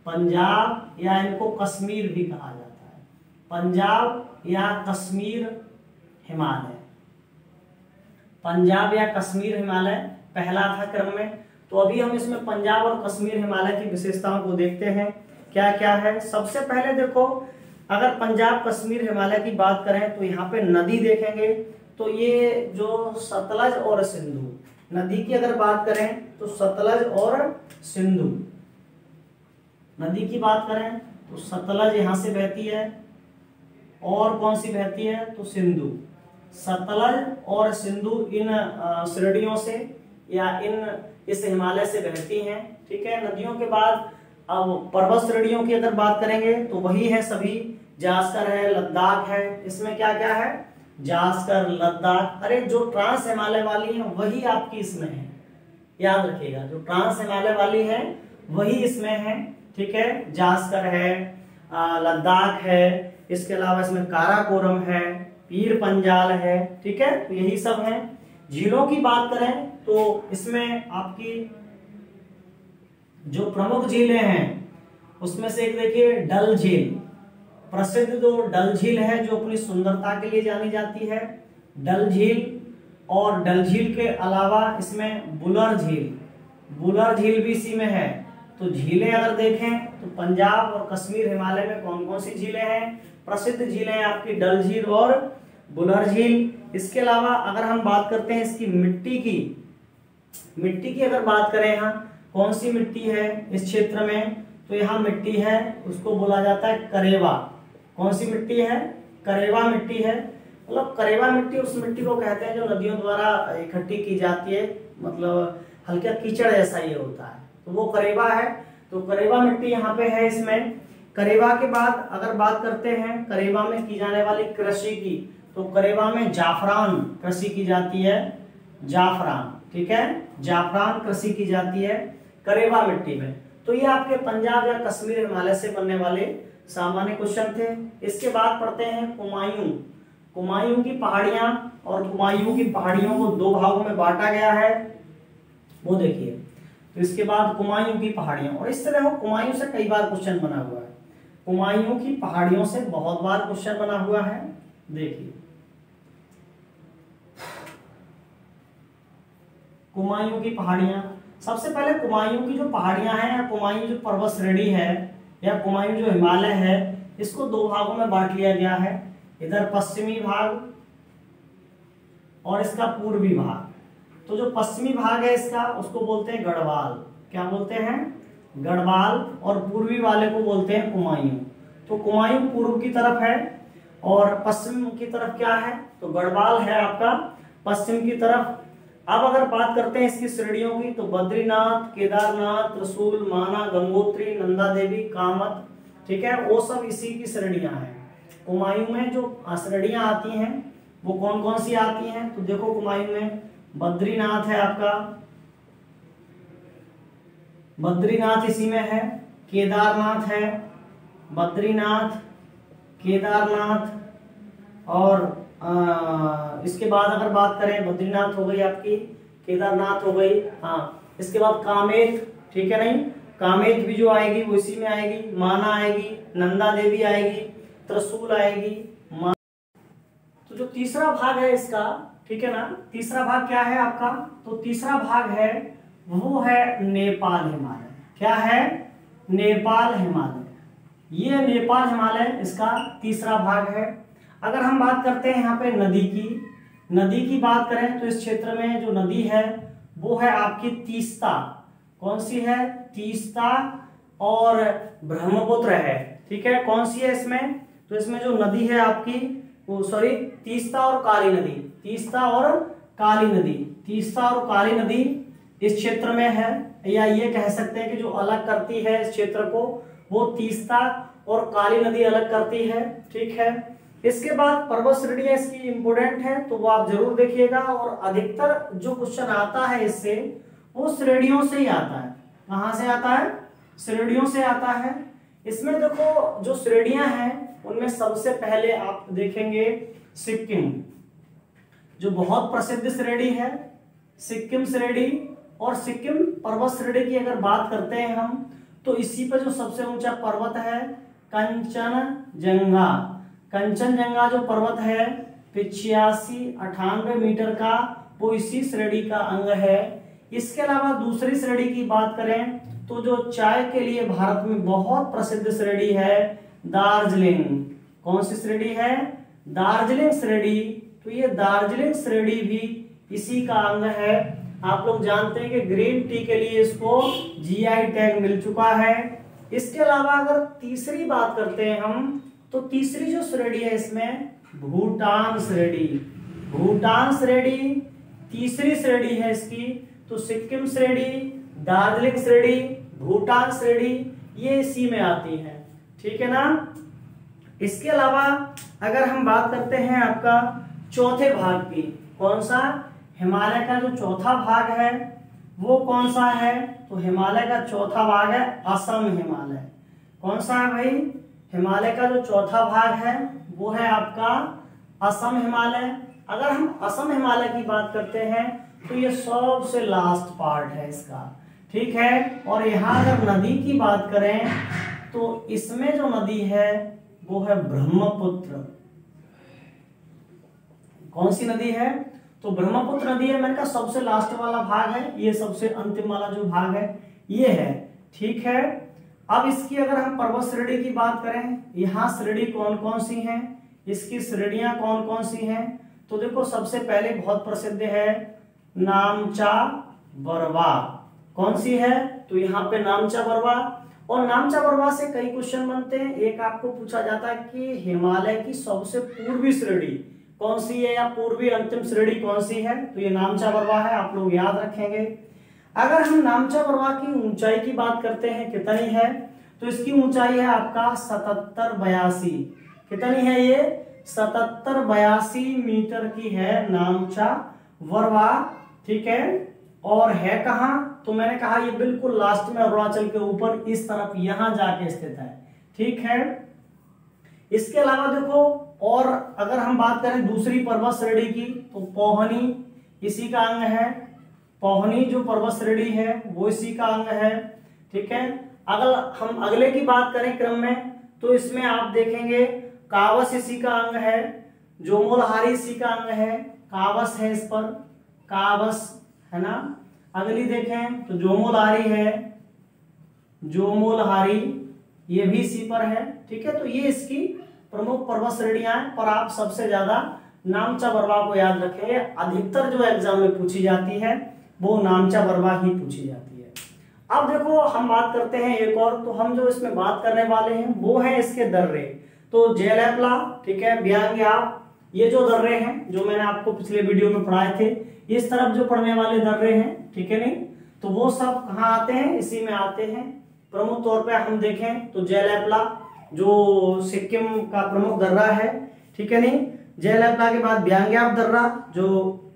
पंजाब, या इनको कश्मीर भी कहा जाता है, पंजाब या कश्मीर हिमालय, पंजाब या कश्मीर हिमालय पहला था क्रम में। तो अभी हम इसमें पंजाब और कश्मीर हिमालय की विशेषताओं को देखते हैं क्या क्या है। सबसे पहले देखो, अगर पंजाब कश्मीर हिमालय की बात करें तो यहाँ पे नदी देखेंगे, तो ये जो सतलज और सिंधु नदी की अगर बात करें तो सतलज और सिंधु नदी की बात करें तो सतलज यहाँ से बहती है, और कौन सी बहती है तो सिंधु। सतलज और सिंधु इन श्रेणियों से या इन इस हिमालय से बहती हैं। ठीक है, नदियों के बाद अब पर्वत श्रेणियों की अगर बात करेंगे तो वही है सभी, जास्कर है, लद्दाख है। इसमें क्या क्या है, जास्कर, लद्दाख। अरे जो ट्रांस हिमालय वाली है वही आपकी इसमें है, याद रखिएगा, जो ट्रांस हिमालय वाली है वही इसमें है। ठीक है, जास्कर है, लद्दाख है, इसके अलावा इसमें काराकोरम है, पीर पंजाल है। ठीक है, तो यही सब है। झीलों की बात करें तो इसमें आपकी जो प्रमुख झीलें हैं उसमें से एक देखिए डल झील, प्रसिद्ध जो डल झील है जो अपनी सुंदरता के लिए जानी जाती है, डल झील। और डल झील के अलावा इसमें बुलर झील, बुलर झील भी इसी में है। तो झीलें अगर देखें तो पंजाब और कश्मीर हिमालय में कौन कौन सी झीलें हैं, प्रसिद्ध झीलें हैं आपकी डल झील और बुलर झील। इसके अलावा अगर हम बात करते हैं इसकी मिट्टी की अगर बात करें, यहाँ कौन सी मिट्टी है इस क्षेत्र में, तो यहाँ मिट्टी है उसको बोला जाता है करेवा। कौन सी मिट्टी है, करेवा मिट्टी है। मतलब करेवा मिट्टी उस मिट्टी को कहते हैं जो नदियों द्वारा इकट्ठी की जाती है, मतलब हल्का कीचड़ जैसा ये होता है, तो वो करेवा है। तो करेवा मिट्टी यहाँ पे है इसमें। करेवा के बाद अगर बात करते हैं करेवा में की जाने वाली कृषि की, तो करेवा में जाफरान कृषि की जाती है, जाफरान। ठीक है, जाफरान कृषि की जाती है करेवा मिट्टी में। तो ये आपके पंजाब या कश्मीर हिमालय से बनने वाले सामान्य क्वेश्चन थे। इसके बाद पढ़ते हैं कुमायूं। कुमायूं की पहाड़ियां, और कुमायूं की पहाड़ियों को दो भागों में बांटा गया है, वो देखिए। तो इसके बाद कुमायूं की पहाड़ियां, और इस तरह कुमायूं से कई बार क्वेश्चन बना हुआ है, कुमायूं की पहाड़ियों से बहुत बार क्वेश्चन बना हुआ है। देखिए कुमायूं की पहाड़ियां, सबसे पहले कुमायूं की जो पहाड़ियां हैं या कुमायूं जो पर्वत श्रेणी है या कुमायूं जो हिमालय है, इसको दो भागों में बांट लिया गया है, इधर पश्चिमी भाग और इसका पूर्वी भाग। तो जो पश्चिमी भाग है इसका उसको बोलते हैं गढ़वाल, क्या बोलते हैं, गढ़वाल, और पूर्वी वाले को बोलते हैं कुमायूं। तो कुमायूं पूर्व की तरफ है और पश्चिम की तरफ क्या है, तो गढ़वाल है आपका पश्चिम की तरफ। अब अगर बात करते हैं इसकी श्रेणियों की, तो बद्रीनाथ, केदारनाथ, त्रिशूल, माना, गंगोत्री, नंदा देवी, कामत। ठीक है, वो सब इसी की श्रेणियां हैं। कुमायूं में जो श्रेणियां आती हैं वो कौन कौन सी आती हैं, तो देखो कुमायूं में बद्रीनाथ है आपका, बद्रीनाथ इसी में है, केदारनाथ है, बद्रीनाथ, केदारनाथ, और इसके बाद अगर बात करें बद्रीनाथ हो गई आपकी, केदारनाथ हो गई, हाँ। इसके बाद कामेत, ठीक है, नहीं कामेत भी जो आएगी वो इसी में आएगी, माना आएगी, नंदा देवी आएगी, त्रिशूल आएगी, तो जो तीसरा भाग है इसका, ठीक है ना, तीसरा भाग क्या है आपका, तो तीसरा भाग है वो है नेपाल हिमालय। क्या है, नेपाल हिमालय। ये नेपाल हिमालय इसका तीसरा भाग है। अगर हम बात करते हैं यहाँ पे नदी की बात करें तो इस क्षेत्र में जो नदी है वो है आपकी तीस्ता। कौन सी है, तीस्ता और ब्रह्मपुत्र है। ठीक है, कौन सी है इसमें, तो इसमें जो नदी है आपकी वो सॉरी तीस्ता और काली नदी, तीस्ता और काली नदी, तीस्ता और काली नदी इस क्षेत्र में है, या ये कह सकते हैं कि जो अलग करती है इस क्षेत्र को वो तीस्ता और काली नदी अलग करती है। ठीक है, इसके बाद पर्वत श्रेणियां इसकी इंपोर्टेंट है तो वो आप जरूर देखिएगा, और अधिकतर जो क्वेश्चन आता है इससे वो श्रेणियों से ही आता है। कहां से आता है, श्रेणियों से आता है। इसमें देखो जो श्रेणियां हैं उनमें सबसे पहले आप देखेंगे सिक्किम, जो बहुत प्रसिद्ध श्रेणी है, सिक्किम श्रेणी। और सिक्किम पर्वत श्रेणी की अगर बात करते हैं हम, तो इसी पर जो सबसे ऊंचा पर्वत है कंचनजंगा, कंचनजंगा जो पर्वत है 85-98 मीटर का, वो इसी श्रेणी का अंग है। इसके अलावा दूसरी श्रेणी की बात करें तो जो चाय के लिए भारत में बहुत प्रसिद्ध श्रेणी है दार्जिलिंग। कौन सी श्रेणी है, दार्जिलिंग श्रेणी। तो ये दार्जिलिंग श्रेणी भी इसी का अंग है। आप लोग जानते हैं कि ग्रीन टी के लिए इसको जीआई टैग मिल चुका है। इसके अलावा अगर तीसरी बात करते हैं हम, तो तीसरी जो श्रेणी है इसमें भूटान श्रेणी, भूटान श्रेणी तीसरी श्रेणी है इसकी। तो सिक्किम श्रेणी, दार्जिलिंग श्रेणी, भूटान श्रेणी ये सी में आती है, ठीक है ना। इसके अलावा अगर हम बात करते हैं आपका चौथे भाग की, कौन सा, हिमालय का जो चौथा भाग है वो कौन सा है, तो हिमालय का चौथा भाग है असम हिमालय। कौन सा है भाई, हिमालय का जो चौथा भाग है वो है आपका असम हिमालय। अगर हम असम हिमालय की बात करते हैं तो ये सबसे लास्ट पार्ट है इसका, ठीक है। और यहाँ अगर नदी की बात करें तो इसमें जो नदी है वो है ब्रह्मपुत्र। कौन सी नदी है, तो ब्रह्मपुत्र नदी है। मैंने कहा सबसे लास्ट वाला भाग है, ये सबसे अंतिम वाला जो भाग है ये है, ठीक है। अब इसकी अगर हम पर्वत श्रेणी की बात करें, यहाँ श्रेणी कौन कौन सी हैं, इसकी श्रेणियां कौन कौन सी हैं, तो देखो सबसे पहले बहुत प्रसिद्ध है नामचा बरवा। कौन सी है, तो यहाँ पे नामचा बरवा। और नामचा बरवा से कई क्वेश्चन बनते हैं। एक आपको पूछा जाता है कि हिमालय की सबसे पूर्वी श्रेणी कौन सी है या पूर्वी अंतिम श्रेणी कौन सी है, तो ये नामचा बरवा है, आप लोग याद रखेंगे। अगर हम नामचा बरवा की ऊंचाई की बात करते हैं कितनी है, तो इसकी ऊंचाई है आपका 7782। कितनी है ये, 7782 मीटर की है नामचा बरवा, ठीक है। और है कहाँ, तो मैंने कहा ये बिल्कुल लास्ट में अरुणाचल के ऊपर इस तरफ यहां जाके स्थित है, ठीक है। इसके अलावा देखो, और अगर हम बात करें दूसरी पर्वत श्रेणी की, तो पोहनी इसी का अंग है। पोहनी जो पर्वत श्रेणी है वो इसी का अंग है, ठीक है। अगर हम अगले की बात करें क्रम में, तो इसमें आप देखेंगे कावस इसी का अंग है, जोमोलहारी इसी का अंग है, कावस है इस पर, कावस है ना। अगली देखें तो जोमोलहारी है, जोमोलहारी ये भी इसी पर है, ठीक है। तो ये इसकी प्रमुख पर्वत श्रेणियां हैं, पर आप सबसे ज्यादा नामचा बरवा को याद रखेंगे। अधिकतर जो एग्जाम में पूछी जाती है वो नामचा बरवा ही पूछी जाती है। अब देखो हम बात करते हैं एक और, तो हम जो इसमें बात करने वाले हैं वो है इसके दर्रे। तो जेलैपला, ठीक है, ब्यांग्याप, ये जो दर्रे हैं जो मैंने आपको पिछले वीडियो में पढ़ाए थे, इस तरफ जो पढ़ने वाले दर्रे हैं, ठीक है नहीं, तो वो सब कहाँ आते हैं, इसी में आते हैं। प्रमुख तौर पे हम देखें तो जेलैपला जो सिक्किम का प्रमुख दर्रा है, ठीक है नहीं, जेलैपला के बाद ब्यांग्याप दर्रा जो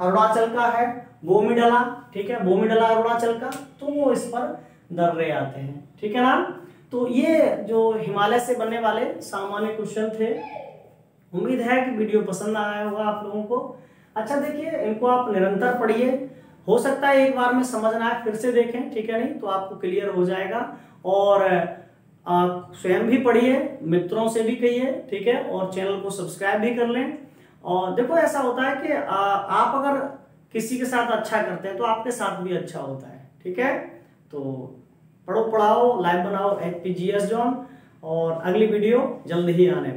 अरुणाचल का है, बोमीडला, ठीक है, बोमीडला अरुणाचल का, तो वो इस पर दर्रे आते हैं, ठीक है ना। तो ये जो हिमालय से बनने वाले सामान्य क्वेश्चन थे। उम्मीद है कि वीडियो पसंद आया होगा आप लोगों को। अच्छा देखिए, इनको आप निरंतर पढ़िए, हो सकता है एक बार में समझ ना आए फिर से देखें, ठीक है नहीं, तो आपको क्लियर हो जाएगा। और स्वयं भी पढ़िए, मित्रों से भी कहिए, ठीक है, और चैनल को सब्सक्राइब भी कर लें। और देखो ऐसा होता है कि आप अगर किसी के साथ अच्छा करते हैं तो आपके साथ भी अच्छा होता है, ठीक है। तो पढ़ो पढ़ाओ, लाइव बनाओ HPGS जोन, और अगली वीडियो जल्द ही आने